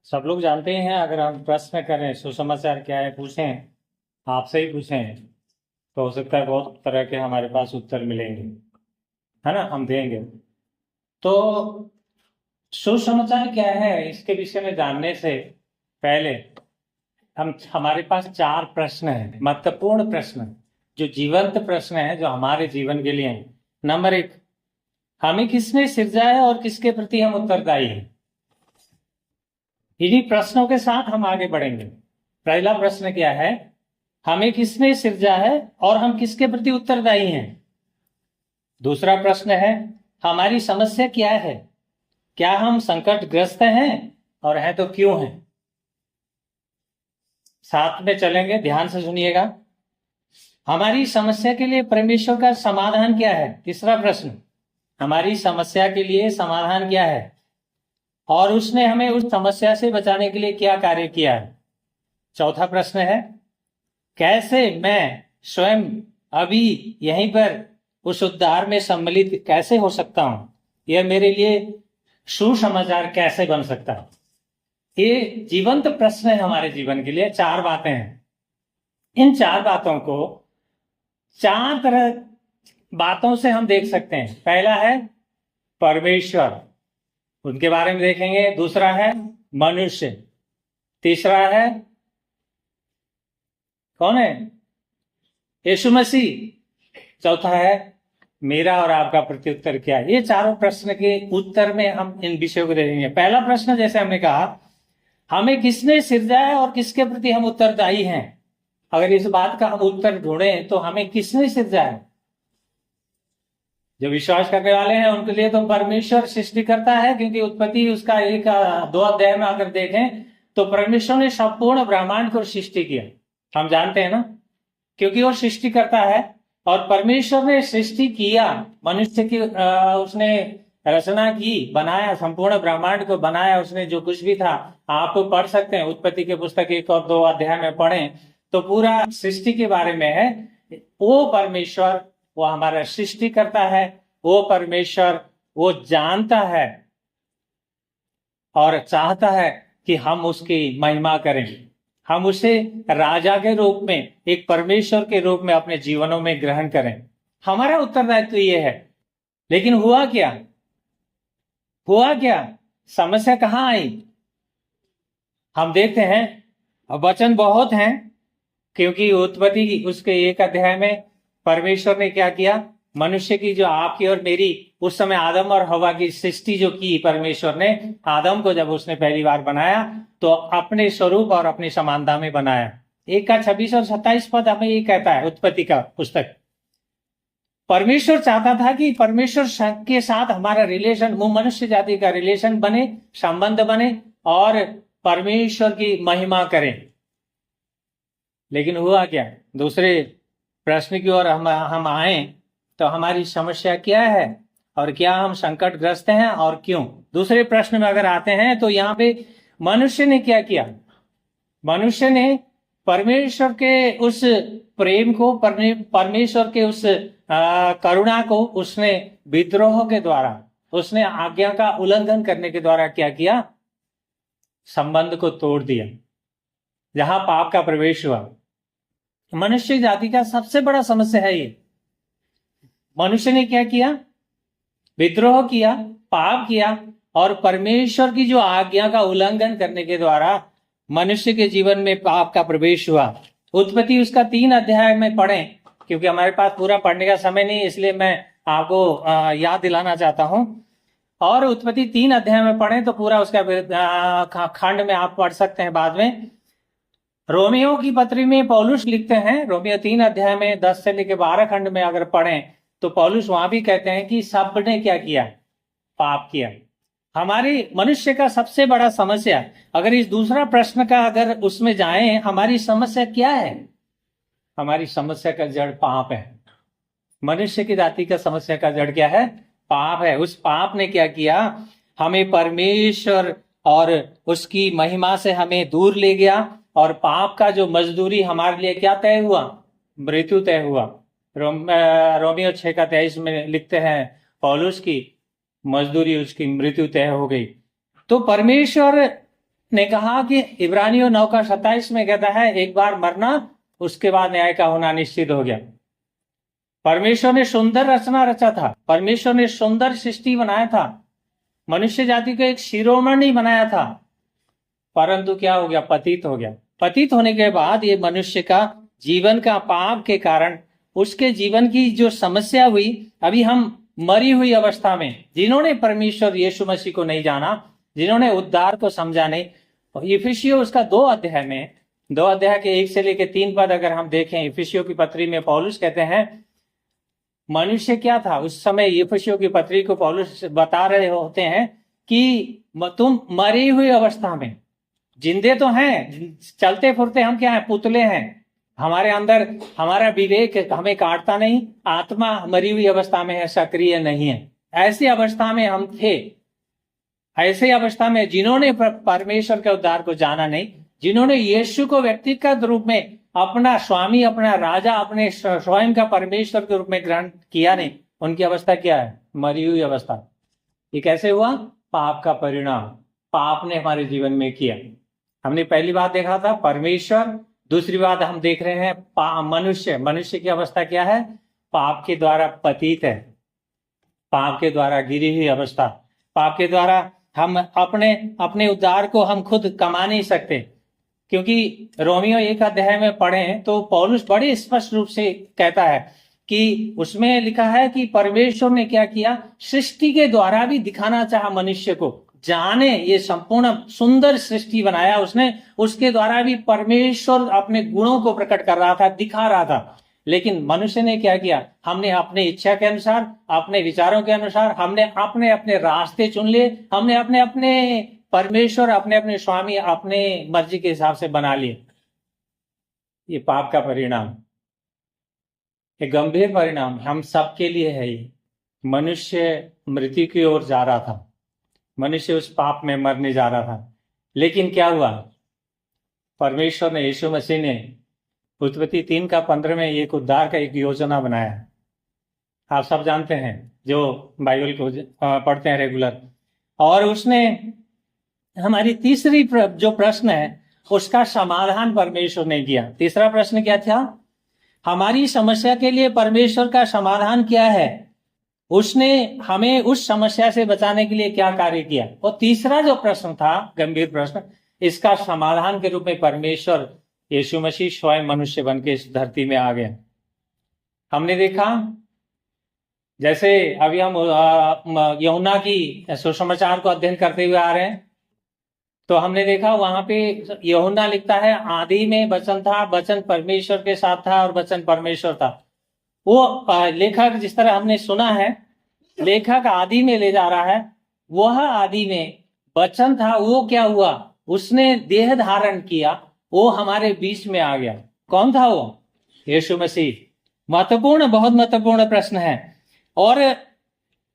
सब लोग जानते हैं, अगर हम प्रश्न करें सुसमाचार क्या है पूछें, आपसे ही पूछें, तो हो सकता है बहुत तरह के हमारे पास उत्तर मिलेंगे, है ना। हम देंगे। तो सुसमाचार क्या है इसके विषय में जानने से पहले हमारे पास चार प्रश्न हैं, महत्वपूर्ण प्रश्न, जो जीवंत प्रश्न है, जो हमारे जीवन के लिए हैं। नंबर एक, हमें किसने सिरजा है और किसके प्रति हम उत्तरदायी हैं। इन्हीं प्रश्नों के साथ हम आगे बढ़ेंगे। पहला प्रश्न क्या है, हमें किसने सिरजा है और हम किसके प्रति उत्तरदायी हैं। दूसरा प्रश्न है, हमारी समस्या क्या है, क्या हम संकटग्रस्त हैं और हैं तो क्यों हैं। साथ में चलेंगे, ध्यान से सुनिएगा। हमारी समस्या के लिए परमेश्वर का समाधान क्या है। तीसरा प्रश्न, हमारी समस्या के लिए समाधान क्या है और उसने हमें उस समस्या से बचाने के लिए क्या कार्य किया है। चौथा प्रश्न है, कैसे मैं स्वयं अभी यहीं पर उस उद्धार में सम्मिलित कैसे हो सकता हूं, यह मेरे लिए सुसमाचार कैसे बन सकता है। ये जीवंत प्रश्न है हमारे जीवन के लिए। चार बातें हैं। इन चार बातों को चार तरह बातों से हम देख सकते हैं। पहला है परमेश्वर, उनके बारे में देखेंगे। दूसरा है मनुष्य। तीसरा है कौन है, यीशु मसीह। चौथा है मेरा और आपका प्रत्युत्तर क्या है। ये चारों प्रश्न के उत्तर में हम इन विषयों को देखेंगे। पहला प्रश्न, जैसे हमने कहा, हमें किसने सिरजा है और किसके प्रति हम उत्तरदायी हैं। अगर इस बात का हम उत्तर ढूंढें तो हमें किसने सिरजा है। जो विश्वास करने वाले हैं उनके लिए तो परमेश्वर सृष्टि करता है, क्योंकि उत्पत्ति उसका एक दो अध्याय में अगर देखें तो परमेश्वर ने संपूर्ण ब्रह्मांड को सृष्टि किया। हम जानते हैं ना, क्योंकि वो सृष्टि करता है। और परमेश्वर ने सृष्टि किया, मनुष्य की उसने रचना की, बनाया, संपूर्ण ब्रह्मांड को बनाया उसने। जो कुछ भी था आप पढ़ सकते हैं, उत्पत्ति के पुस्तक 1 और 2 अध्याय में पढ़ें तो पूरा सृष्टि के बारे में है। वो परमेश्वर, वो हमारा सृष्टि करता है। वो परमेश्वर, वो जानता है और चाहता है कि हम उसकी महिमा करें, हम उसे राजा के रूप में, एक परमेश्वर के रूप में अपने जीवनों में ग्रहण करें। हमारा उत्तरदायित्व तो ये है। लेकिन हुआ क्या, समस्या कहां आई। हम देखते हैं, वचन बहुत हैं, क्योंकि उत्पत्ति उसके 1 अध्याय में परमेश्वर ने क्या किया, मनुष्य की, जो आपकी और मेरी, उस समय आदम और हवा की सृष्टि जो की परमेश्वर ने, आदम को जब उसने पहली बार बनाया तो अपने स्वरूप और अपनी समानता में बनाया। 1 का 26 और 27 पद हमें ये कहता है, उत्पत्ति का पुस्तक। परमेश्वर चाहता था कि परमेश्वर के साथ हमारा रिलेशन, मनुष्य जाति का रिलेशन बने, संबंध बने और परमेश्वर की महिमा करें। लेकिन हुआ क्या, दूसरे प्रश्न की ओर हम आए तो हमारी समस्या क्या है और क्या हम संकटग्रस्त हैं और क्यों। दूसरे प्रश्न में अगर आते हैं तो यहाँ पे मनुष्य ने क्या किया। मनुष्य ने परमेश्वर के उस प्रेम को, परमेश्वर के उस करुणा को उसने विद्रोह के द्वारा, उसने आज्ञा का उल्लंघन करने के द्वारा क्या किया, संबंध को तोड़ दिया। जहां पाप का प्रवेश हुआ, मनुष्य जाति का सबसे बड़ा समस्या है ये। मनुष्य ने क्या किया, विद्रोह किया, पाप किया और परमेश्वर की जो आज्ञा का उल्लंघन करने के द्वारा मनुष्य के जीवन में पाप का प्रवेश हुआ। उत्पत्ति उसका 3 अध्याय में पढ़ें, क्योंकि हमारे पास पूरा पढ़ने का समय नहीं, इसलिए मैं आपको याद दिलाना चाहता हूं। और उत्पत्ति 3 अध्याय में पढ़ें तो पूरा उसका खंड में आप पढ़ सकते हैं बाद में। रोमियो की पत्री में पौलुस लिखते हैं, रोमियो 3 अध्याय में 10 से लेकर 12 खंड में अगर पढ़ें तो पौलुस वहां भी कहते हैं कि सब ने क्या किया, पाप किया। हमारी मनुष्य का सबसे बड़ा समस्या, अगर इस दूसरा प्रश्न का अगर उसमें जाएं, हमारी समस्या क्या है। हमारी समस्या का जड़ पाप है। मनुष्य की जाति का समस्या का जड़ क्या है, पाप है। उस पाप ने क्या किया, हमें परमेश्वर और उसकी महिमा से हमें दूर ले गया। और पाप का जो मजदूरी हमारे लिए क्या तय हुआ, मृत्यु तय हुआ। रोमियो 6 का 23 में लिखते हैं पौलुस की मजदूरी उसकी मृत्यु तय हो गई। तो परमेश्वर ने कहा कि इब्रानियों 9:27 में कहता है एक बार मरना, उसके बाद न्याय का होना निश्चित हो गया। परमेश्वर ने सुंदर रचना रचा था, परमेश्वर ने सुंदर सृष्टि बनाया था, मनुष्य जाति को एक शिरोमणि बनाया था, परंतु क्या हो गया? पतित हो गया। पतित होने के बाद ये मनुष्य का जीवन का पाप के कारण उसके जीवन की जो समस्या हुई, अभी हम मरी हुई अवस्था में, जिन्होंने परमेश्वर यीशु मसीह को नहीं जाना, जिन्होंने उद्धार को समझा नहीं, इफिसियों उसका 2 अध्याय में, 2 अध्याय के 1 से लेकर 3 पद अगर हम देखें, इफिसियों की पत्री में पौलुस कहते हैं मनुष्य क्या था उस समय। इफिसियों की पत्री को पौलुस बता रहे होते हैं कि तुम मरी हुई अवस्था में, जिंदे तो हैं, चलते फिरते हम क्या है? पुतले हैं। हमारे अंदर हमारा विवेक हमें काटता नहीं, आत्मा मरी हुई अवस्था में है, सक्रिय नहीं है। ऐसी अवस्था में हम थे, ऐसी अवस्था में जिन्होंने परमेश्वर के उद्धार को जाना नहीं, जिन्होंने यीशु को व्यक्तिगत रूप में अपना स्वामी, अपना राजा, अपने स्वयं का परमेश्वर के रूप में ग्रहण किया नहीं, उनकी अवस्था क्या है? मरी हुई अवस्था। ये कैसे हुआ? पाप का परिणाम, पाप ने हमारे जीवन में किया। हमने पहली बात देखा था परमेश्वर, दूसरी बात हम देख रहे हैं मनुष्य। मनुष्य की अवस्था क्या है? पाप के द्वारा पतित है, पाप के द्वारा गिरी हुई अवस्था। पाप के द्वारा हम अपने उद्धार को हम खुद कमा नहीं सकते, क्योंकि रोमियो 1 अध्याय में पढ़े तो पौलुस बड़े स्पष्ट रूप से कहता है कि उसमें लिखा है कि परमेश्वर ने क्या किया? सृष्टि के द्वारा भी दिखाना चाहा मनुष्य को, जाने ये संपूर्ण सुंदर सृष्टि बनाया उसने, उसके द्वारा भी परमेश्वर अपने गुणों को प्रकट कर रहा था, दिखा रहा था। लेकिन मनुष्य ने क्या किया? हमने अपने इच्छा के अनुसार, अपने विचारों के अनुसार, हमने अपने अपने रास्ते चुन लिए, हमने अपने अपने परमेश्वर, अपने अपने स्वामी, अपने मर्जी के हिसाब से बना लिए। ये पाप का परिणाम, एक गंभीर परिणाम हम सबके लिए है। ये मनुष्य मृत्यु की ओर जा रहा था, मनुष्य उस पाप में मरने जा रहा था। लेकिन क्या हुआ? परमेश्वर ने, यीशु मसीह ने उत्पत्ति 3:15 में एक उद्धार का एक योजना बनाया। आप सब जानते हैं जो बाइबल को पढ़ते हैं रेगुलर। और उसने हमारी तीसरी जो प्रश्न है उसका समाधान परमेश्वर ने किया। तीसरा प्रश्न क्या था? हमारी समस्या के लिए परमेश्वर का समाधान क्या है? उसने हमें उस समस्या से बचाने के लिए क्या कार्य किया? और तीसरा जो प्रश्न था, गंभीर प्रश्न, इसका समाधान के रूप में परमेश्वर यीशु मसीह स्वयं मनुष्य बन के इस धरती में आ गए। हमने देखा जैसे अभी हम यूहन्ना की सुसमाचार को अध्ययन करते हुए आ रहे हैं, तो हमने देखा वहां पे यूहन्ना लिखता है आदि में वचन था, वचन परमेश्वर के साथ था और वचन परमेश्वर था। वो लेखक, जिस तरह हमने सुना है, लेखक आदि में ले जा रहा है। वह आदि में वचन था, वो क्या हुआ? उसने देह धारण किया, वो हमारे बीच में आ गया। कौन था वो? यीशु मसीह। महत्वपूर्ण, बहुत महत्वपूर्ण प्रश्न है। और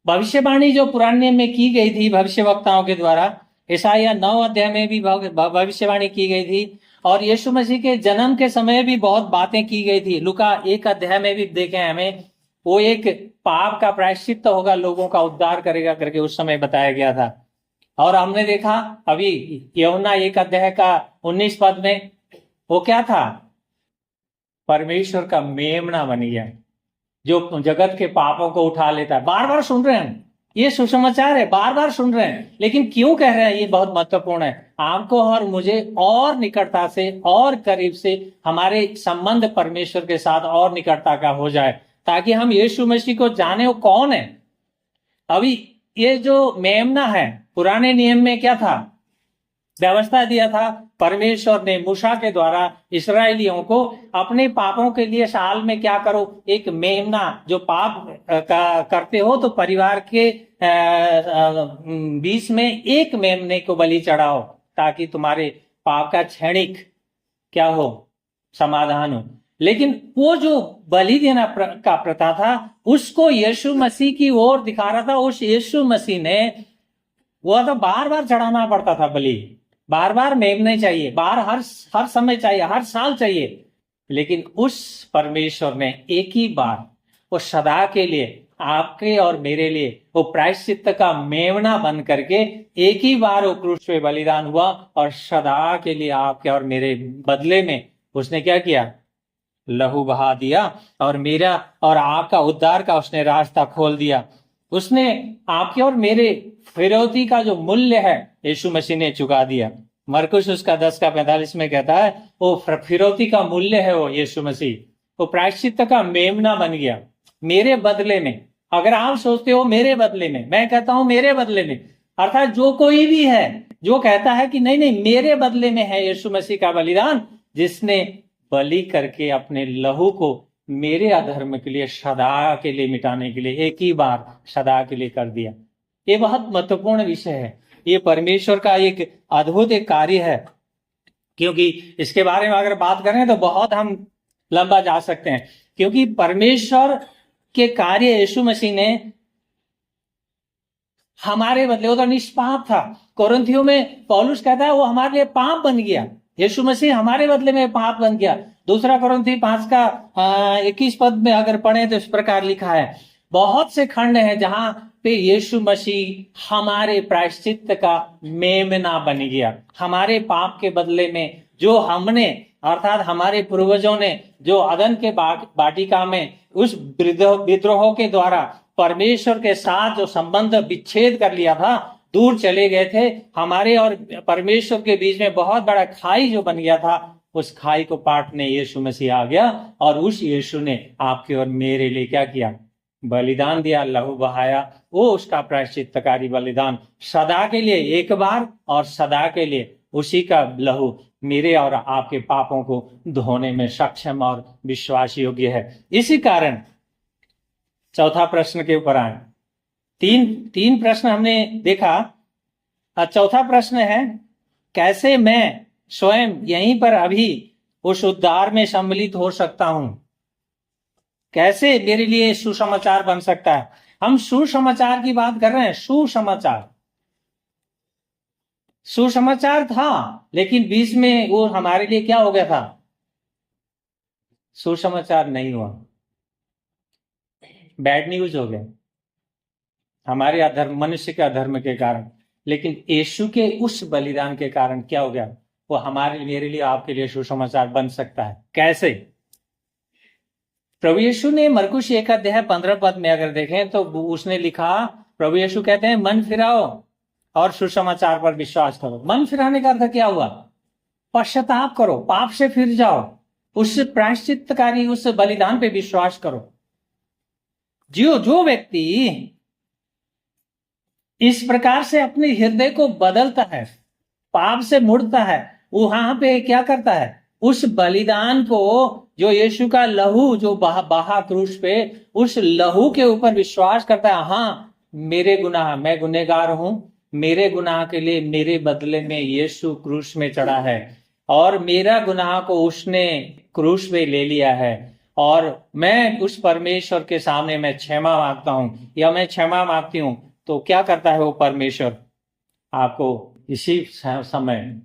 भविष्यवाणी जो पुराने नियम में की गई थी भविष्यवक्ताओं के द्वारा, यशायाह 9 अध्याय में भी भविष्यवाणी की गई थी, और यीशु मसीह के जन्म के समय भी बहुत बातें की गई थी। लूका 1 अध्याय में भी देखें हमें, वो एक पाप का प्रायश्चित्त होगा, लोगों का उद्धार करेगा करके उस समय बताया गया था। और हमने देखा अभी यूहन्ना 1 अध्याय का 19 पद में, वो क्या था? परमेश्वर का मेमना बन गया, जो जगत के पापों को उठा लेता है। बार बार सुन रहे हैं, ये सुसमाचार है, बार बार सुन रहे हैं, लेकिन क्यों कह रहे हैं? ये बहुत महत्वपूर्ण है। आपको और मुझे और निकटता से और करीब से हमारे संबंध परमेश्वर के साथ और निकटता का हो जाए, ताकि हम यीशु मसीह को जाने वो कौन है। अभी ये जो मेमना है, पुराने नियम में क्या था? व्यवस्था दिया था परमेश्वर ने मूसा के द्वारा इस्राएलियों को, अपने पापों के लिए साल में क्या करो? एक मेमना, जो पाप करते हो तो परिवार के बीच में एक मेमने को बलि चढ़ाओ, ताकि तुम्हारे पाप का क्षणिक क्या हो? समाधान हो। लेकिन वो जो बलि देना का प्रथा था, उसको यीशु मसीह की ओर दिखा रहा था। उस यीशु मसीह ने, वो तो बार बार चढ़ाना पड़ता था बलि, बार बार मेमने चाहिए, हर समय चाहिए, हर साल चाहिए। लेकिन उस परमेश्वर ने एक ही बार, वो सदा के लिए आपके और मेरे लिए वो प्रायश्चित्त का मेमना बन करके एक ही बार वो क्रूस पे बलिदान हुआ और सदा के लिए आपके और मेरे बदले में उसने क्या किया, लहू बहा दिया और मेरा और आपका उद्धार का उसने रास्ता खोल दिया। उसने आपके और मेरे फिरौती का जो मूल्य है यीशु मसीह ने चुका दिया। मरकुस उसका 10:45 में कहता है वो फिरौती का मूल्य है वो यीशु मसीह, वो प्रायश्चित्त का मेमना बन गया मेरे बदले में। अगर आप सोचते हो मेरे बदले में, मैं कहता हूं मेरे बदले में, अर्थात जो कोई भी है जो कहता है कि नहीं नहीं मेरे बदले में है यीशु मसीह का बलिदान, जिसने बलि करके अपने लहू को मेरे अधर्म के लिए सदा के लिए मिटाने के लिए एक ही बार सदा के लिए कर दिया। ये बहुत महत्वपूर्ण विषय है, ये परमेश्वर का एक अद्भुत एक कार्य है, क्योंकि इसके बारे में अगर बात करें तो बहुत हम लंबा जा सकते हैं, क्योंकि परमेश्वर के कार्य यीशु मसीह ने हमारे बदले, वो तो निष्पाप था। कोरिन्थियों में पौलुस कहता है वो हमारे लिए पाप बन गया, यीशु मसीह हमारे बदले में पाप बन गया। दूसरा कोरिन्थी 5:21 में अगर पढ़े तो इस प्रकार लिखा है, बहुत से खंड हैं जहां पे यीशु मसीह हमारे प्रायश्चित्त का मेमना बन गया। हमारे पाप के बदले में जो हमने अर्थात हमारे पूर्वजों ने जो अदन के वाटिका में उस विद्रोह के द्वारा परमेश्वर के साथ जो संबंध विच्छेद कर लिया था, दूर चले गए थे, हमारे और परमेश्वर के बीच में बहुत बड़ा खाई जो बन गया था, उस खाई को पाटने यीशु मसीह आ गया और उस यीशु ने आपके और मेरे लिए क्या किया, बलिदान दिया, लहू बहाया। वो उसका प्रायश्चित्तकारी बलिदान सदा के लिए एक बार और सदा के लिए उसी का लहू मेरे और आपके पापों को धोने में सक्षम और विश्वास योग्य है। इसी कारण चौथा प्रश्न के ऊपर आए। तीन प्रश्न हमने देखा। चौथा प्रश्न है, कैसे मैं स्वयं यहीं पर अभी उस उद्धार में सम्मिलित हो सकता हूं, कैसे मेरे लिए सुसमाचार बन सकता है। हम सुसमाचार की बात कर रहे हैं, सुसमाचार था, लेकिन बीच में वो हमारे लिए क्या हो गया था, सुसमाचार नहीं हुआ, बैड न्यूज हो गया हमारे अधर्म, मनुष्य के अधर्म के कारण। लेकिन यीशु के उस बलिदान के कारण क्या हो गया, वो हमारे मेरे लिए आपके लिए सुसमाचार बन सकता है। कैसे? प्रभु यीशु ने मरकुस 1:15 में अगर देखें तो उसने लिखा, प्रभु यीशु कहते हैं मन फिराओ और सुसमाचार पर विश्वास करो। मन फिराने का अर्थ क्या हुआ, पश्चाताप करो, पाप से फिर जाओ, उस प्रायश्चित्तकारी उस बलिदान पे विश्वास करो। जो व्यक्ति इस प्रकार से अपने हृदय को बदलता है, पाप से मुड़ता है, वहां पे क्या करता है, उस बलिदान को, जो यीशु का लहू जो बहा क्रूस पे, उस लहू के ऊपर विश्वास करता है। हाँ, मेरे गुनाह, मैं गुनहगार हूं, मेरे गुनाह के लिए मेरे बदले में यीशु क्रूस में चढ़ा है और मेरा गुनाह को उसने क्रूस पे ले लिया है, और मैं उस परमेश्वर के सामने मैं क्षमा मांगता हूं या मैं क्षमा मांगती हूं। तो क्या करता है वो परमेश्वर, आपको इसी समय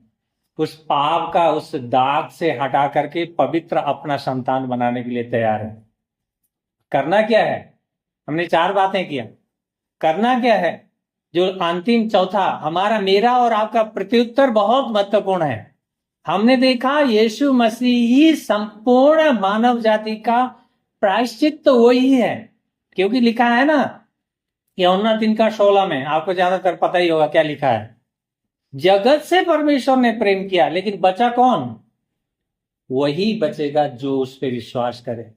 उस पाप का उस दाग से हटा करके पवित्र अपना संतान बनाने के लिए तैयार है। करना क्या है, हमने 4 बातें किया। करना क्या है, जो अंतिम चौथा हमारा, मेरा और आपका प्रत्युत्तर बहुत महत्वपूर्ण है। हमने देखा यीशु मसीह ही संपूर्ण मानव जाति का प्रायश्चित्त वही है, क्योंकि लिखा है ना यूहन्ना 3:16 में, आपको ज्यादातर पता ही होगा क्या लिखा है, जगत से परमेश्वर ने प्रेम किया, लेकिन बचा कौन, वही बचेगा जो उस पर विश्वास करे।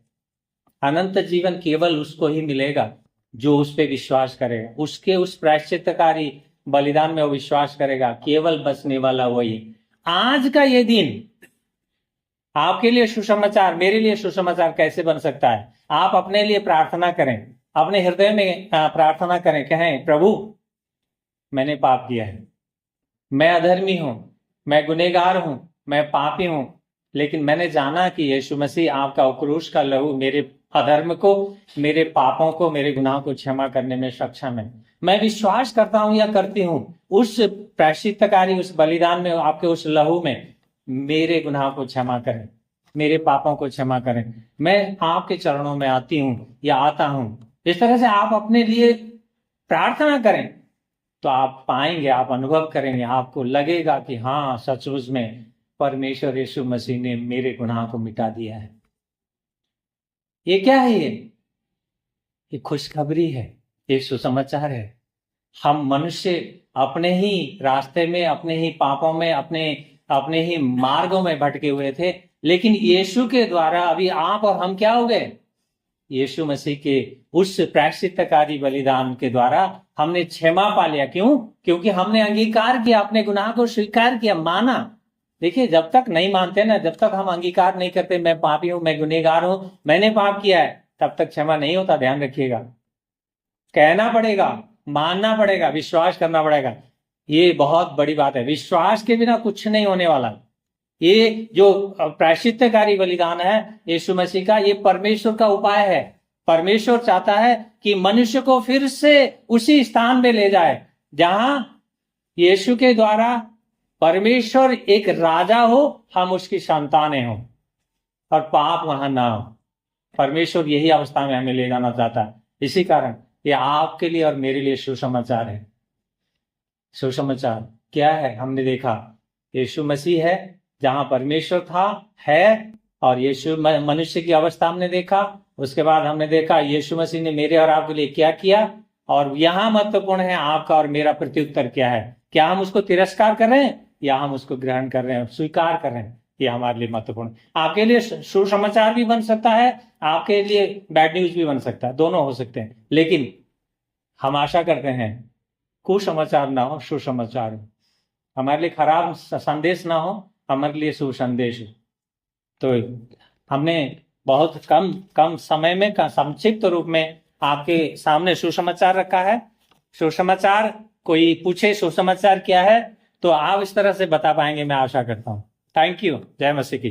अनंत जीवन केवल उसको ही मिलेगा जो उस पर विश्वास करेगा, उसके उस प्रायश्चित्तकारी बलिदान में वो विश्वास करेगा, केवल बचने वाला वही। आज का ये दिन आपके लिए सुसमाचार, मेरे लिए सुसमाचार कैसे बन सकता है। आप अपने लिए प्रार्थना करें, अपने हृदय में प्रार्थना करें, कहें प्रभु मैंने पाप किया है, मैं अधर्मी हूं, मैं गुनहगार हूं, मैं पापी हूं, लेकिन मैंने जाना कि यीशु मसीह आपका क्रूस का लहू मेरे अधर्म को, मेरे पापों को, मेरे गुनाह को क्षमा करने में सक्षम है। मैं विश्वास करता हूं या करती हूं उस प्रायश्चित्तकारी उस बलिदान में, आपके उस लहू में मेरे गुनाह को क्षमा करें, मेरे पापों को क्षमा करें। मैं आपके चरणों में आती हूं या आता हूं, इस तरह से आप अपने लिए प्रार्थना करें तो आप पाएंगे, आप अनुभव करेंगे, आपको लगेगा कि हाँ, सचमुच में परमेश्वर यीशु मसीह ने मेरे गुनाह को मिटा दिया है। ये क्या है? ये खुशखबरी है, ये सुसमाचार है। हम मनुष्य अपने ही रास्ते में, अपने ही पापों में, अपने ही मार्गों में भटके हुए थे, लेकिन यीशु के द्वारा अभी आप और हम क्या हो गए? यीशु मसीह के उस प्रायश्चित्तकारी बलिदान के द्वारा हमने क्षमा पा लिया। क्यों? क्योंकि हमने अंगीकार किया, अपने गुनाह को स्वीकार किया, माना। देखिए, जब तक नहीं मानते ना, जब तक हम अंगीकार नहीं करते, मैं पापी हूं, मैं गुनहगार हूं, मैंने पाप किया है, तब तक क्षमा नहीं होता। ध्यान रखिएगा, कहना पड़ेगा, मानना पड़ेगा, विश्वास करना पड़ेगा। ये बहुत बड़ी बात है। विश्वास के बिना कुछ नहीं होने वाला। ये जो प्रायश्चित्तकारी बलिदान है यीशु मसीह का, ये परमेश्वर का उपाय है। परमेश्वर चाहता है कि मनुष्य को फिर से उसी स्थान में ले जाए जहां यीशु के द्वारा परमेश्वर एक राजा हो, हम उसकी संतानें हो, और पाप वहां ना हो। परमेश्वर यही अवस्था में हमें ले जाना चाहता है। इसी कारण ये आपके लिए और मेरे लिए सुसमाचार है। सुसमाचार क्या है? हमने देखा यीशु मसीह है जहां परमेश्वर था, है, और यीशु मनुष्य की अवस्था हमने देखा। उसके बाद हमने देखा यीशु मसीह ने मेरे और आपके लिए क्या किया, और यहां महत्वपूर्ण है आपका और मेरा प्रत्युत्तर क्या है। क्या हम उसको तिरस्कार कर रहे हैं या हम उसको ग्रहण कर रहे हैं, स्वीकार कर रहे हैं? ये हमारे लिए महत्वपूर्ण। आपके लिए सुसमाचार भी बन सकता है, आपके लिए बैड न्यूज भी बन सकता है, दोनों हो सकते हैं। लेकिन हम आशा करते हैं कुसमाचार ना हो, सुसमाचार हो। हमारे लिए खराब संदेश ना हो, हमारे लिए सुसंदेश हो। तो हमने बहुत कम समय में संक्षिप्त रूप में आपके सामने सुसमाचार रखा है। सुसमाचार, कोई पूछे सुसमाचार क्या है तो आप इस तरह से बता पाएंगे, मैं आशा करता हूं। Thank you. जय मसीह की।